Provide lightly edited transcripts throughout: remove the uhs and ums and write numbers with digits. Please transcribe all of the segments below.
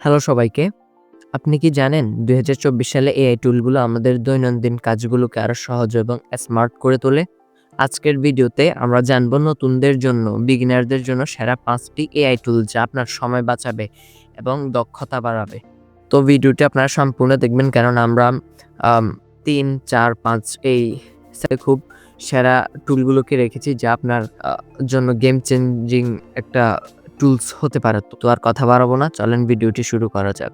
Hello সবাইকে। আপনি কি জানেন ২০২৪ সালে এআই টুলগুলো আমাদের দৈনন্দিন কাজগুলোকে আরো সহজ এবং স্মার্ট করে তোলে? আজকের ভিডিওতে আমরা জানব নতুনদের জন্য, বিগিনারদের জন্য সেরা ৫টি এআই টুল যা আপনার সময় বাঁচাবে এবং দক্ষতা বাড়াবে। তো ভিডিওটি আপনারা সম্পূর্ণ দেখবেন কারণ আমরা ৩, ৪, ৫ এই খুব সেরা টুলগুলোকে রেখেছি যা আপনার জন্য গেম চেঞ্জিং একটা টুলস হতে পারে। তো আর কথা বাড়াবো না, চলেন ভিডিওটি শুরু করা যাক।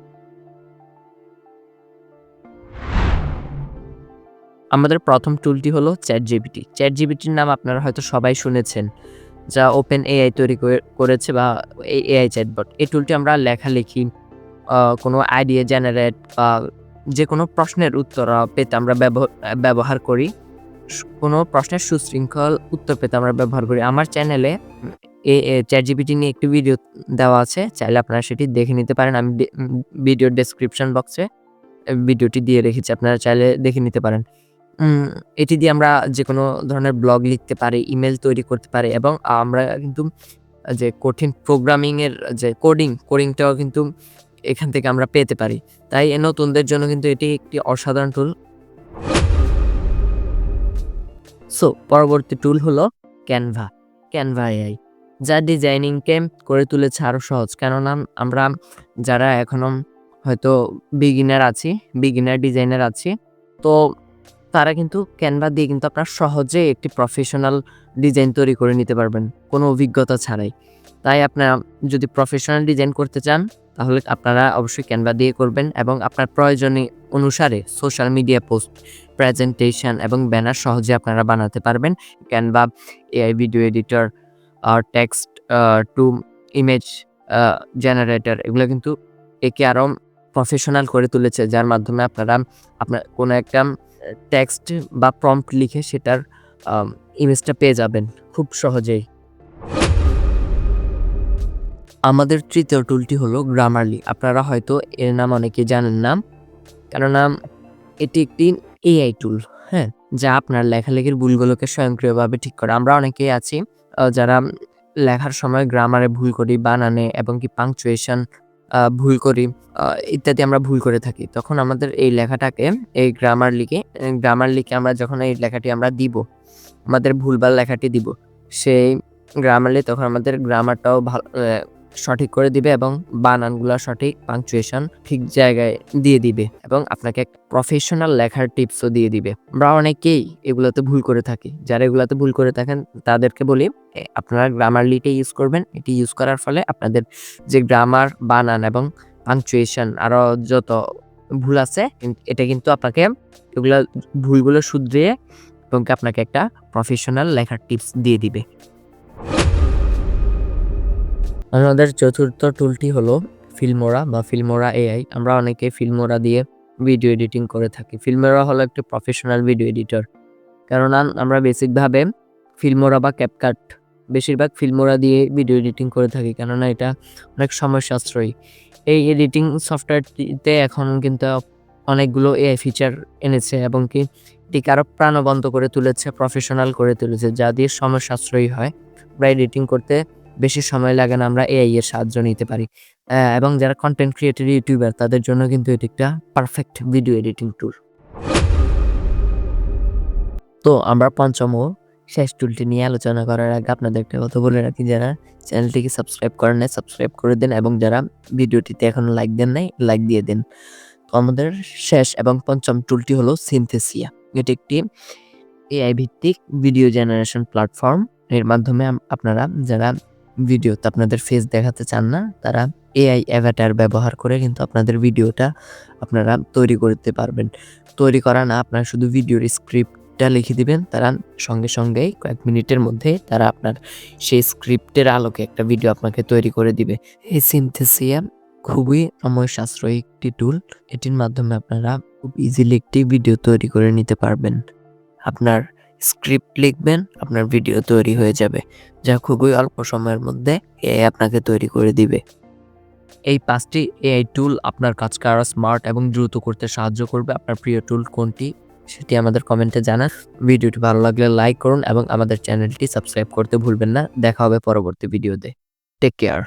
আমাদের প্রথম টুলটি হলো ChatGPT। ChatGPTর নাম আপনারা হয়তো সবাই শুনেছেন, যা OpenAI তৈরি করেছে বা এআই চ্যাটবট। এই টুলটি আমরা লেখালেখি, কোনো আইডিয়া জেনারেট বা যেকোনো প্রশ্নের উত্তর পেতে আমরা ব্যবহার করি। কোনো প্রশ্নের সুশৃঙ্খল উত্তর পেতে আমরা ব্যবহার করি। আমার চ্যানেলে ChatGPT নিয়ে একটি ভিডিও দেওয়া আছে, চাইলে আপনারা সেটি দেখে নিতে পারেন। আমি ভিডিওর ডেসক্রিপশন বক্সে ভিডিওটি দিয়ে রেখেছি, আপনারা চাইলে দেখে নিতে পারেন। এটি দিয়ে আমরা যেকোনো ধরনের ব্লগ লিখতে পারি, ইমেল তৈরি করতে পারি এবং আমরা কিন্তু যে কঠিন প্রোগ্রামিং এর যে কোডিংটাও কিন্তু এখান থেকে আমরা পেতে পারি। তাই নতুনদের জন্য কিন্তু এটি একটি অসাধারণ টুল। সো পরবর্তী টুল হলো ক্যানভা এআই, যা ডিজাইনিংকে করে তুলেছে আরো সহজ। কেননা আমরা যারা এখনো হয়তো বিগিনার ডিজাইনার আছি, তো তারা কিন্তু ক্যানভা দিয়ে কিন্তু আপনারা সহজে একটি প্রফেশনাল ডিজাইন তৈরি করে নিতে পারবেন কোনো অভিজ্ঞতা ছাড়াই। তাই আপনারা যদি প্রফেশনাল ডিজাইন করতে চান তাহলে আপনারা অবশ্যই ক্যানভা দিয়ে করবেন এবং আপনার প্রয়োজনীয় অনুসারে সোশ্যাল মিডিয়া পোস্ট, প্রেজেন্টেশন এবং ব্যানার সহজে আপনারা বানাতে পারবেন। Canva AI video editor, text to image generator, এগুলো কিন্তু একে আরও প্রফেশনাল করে তুলেছে, যার মাধ্যমে আপনার কোনো একটা টেক্সট বা প্রম্পট লিখে সেটার ইমেজটা পেয়ে যাবেন খুব সহজেই। আমাদের তৃতীয় টুলটি হলো গ্রামারলি। আপনারা হয়তো এর নাম অনেকে জানেন না, কেননা এটি একটি এআই টুল, হ্যাঁ, যা আপনার লেখালেখির ভুলগুলোকে স্বয়ংক্রিয়ভাবে ঠিক করে। আমরা অনেকেই আছি যারা লেখার সময় গ্রামারে ভুল করি, বানানে এবং কি পাংচুয়েশন ভুল করি, ইত্যাদি আমরা ভুল করে থাকি। তখন আমাদের এই লেখাটাকে, এই গ্রামারলিকে আমরা যখন এই লেখাটি আমরা দিব, আমাদের ভুলভাল লেখাটি দিব, সেই গ্রামারলি তখন আমাদের গ্রামারটাও সঠিক করে দিবে এবং বানানগুলো সঠিক, পাংচুয়েশন ঠিক জায়গায় দিয়ে দিবে এবং আপনাকে একটা প্রফেশনাল লেখার টিপসও দিয়ে দিবে। আমরা অনেকেই এগুলোতে ভুল করে থাকি। যারা এগুলোতে ভুল করে থাকেন তাদেরকে বলি আপনারা গ্রামারলিটা ইউজ করবেন। এটি ইউজ করার ফলে আপনাদের যে গ্রামার, বানান এবং পাংচুয়েশন আরও যত ভুল আছে, এটা কিন্তু আপনাকে এগুলো ভুলগুলো শুধরিয়ে এবং আপনাকে একটা প্রফেশনাল লেখার টিপস দিয়ে দিবে। আমাদের চতুর্থ টুলটি হলো ফিল্মোরা এআই। আমরা অনেকে ফিল্মোরা দিয়ে ভিডিও এডিটিং করে থাকি। ফিল্মোরা হলো একটি প্রফেশনাল ভিডিও এডিটর। কেননা আমরা বেসিকভাবে ফিল্মোরা বা ক্যাপকাট, বেশিরভাগ ফিল্মোরা দিয়ে ভিডিও এডিটিং করে থাকি, কেননা এটা অনেক সময় সাশ্রয়ী। এই এডিটিং সফটওয়্যারটিতে এখন কিন্তু অনেকগুলো এআই ফিচার এনেছে এবং কি এটিকে আরও প্রাণবন্ত করে তুলেছে, প্রফেশনাল করে তুলেছে, যা দিয়ে সময় সাশ্রয়ী হয়। আমরা এডিটিং করতে বেশি সময় লাগে না, আমরা এআই এর সাহায্য নিতে পারি। এবং যারা কন্টেন্ট ক্রিয়েটর, ইউটিউবার, তাদের জন্য কিন্তু এটি একটা পারফেক্ট ভিডিও এডিটিং টুল। তো আমরা পঞ্চম ও শেষ টুলটি নিয়ে আলোচনা করার আগে আপনাদের একটা কথা বলে রাখি, যারা চ্যানেলটিকে সাবস্ক্রাইব করেন নাই সাবস্ক্রাইব করে দেন এবং যারা ভিডিওটিতে এখনো লাইক দেন নাই লাইক দিয়ে দেন। তো আমাদের শেষ এবং পঞ্চম টুলটি হলো সিনথেসিয়া। এটি একটি এআই ভিত্তিক ভিডিও জেনারেশন প্ল্যাটফর্ম। এর মাধ্যমে আপনারা যারা ভিডিওতে আপনাদের ফেস দেখাতে চান না, তারা এআই অ্যাভাটার ব্যবহার করে কিন্তু আপনাদের ভিডিওটা আপনারা তৈরি করতে পারবেন। তৈরি করা না, আপনারা শুধু ভিডিওর স্ক্রিপ্টটা লিখে দিবেন, তারা সঙ্গে সঙ্গেই কয়েক মিনিটের মধ্যে তারা আপনার সেই স্ক্রিপ্টের আলোকে একটা ভিডিও আপনাকে তৈরি করে দিবে। এই সিনথেসিয়া খুবই সময় সাশ্রয়ী একটি টুল। এটির মাধ্যমে আপনারা খুব ইজিলি একটি ভিডিও তৈরি করে নিতে পারবেন। আপনার স্ক্রিপ্ট লিখবেন, আপনার ভিডিও তৈরি হয়ে যাবে, যা খুবই অল্প সময়ের মধ্যে এআই আপনাকে তৈরি করে দিবে। এই 5টি এআই টুল আপনার কাজকে আরও স্মার্ট এবং দ্রুত করতে সাহায্য করবে। আপনার প্রিয় টুল কোনটি সেটি আমাদের কমেন্টে জানান। ভিডিওটি ভালো লাগলে লাইক করুন এবং আমাদের চ্যানেলটি সাবস্ক্রাইব করতে ভুলবেন না। দেখা হবে পরবর্তী ভিডিওতে। Take care.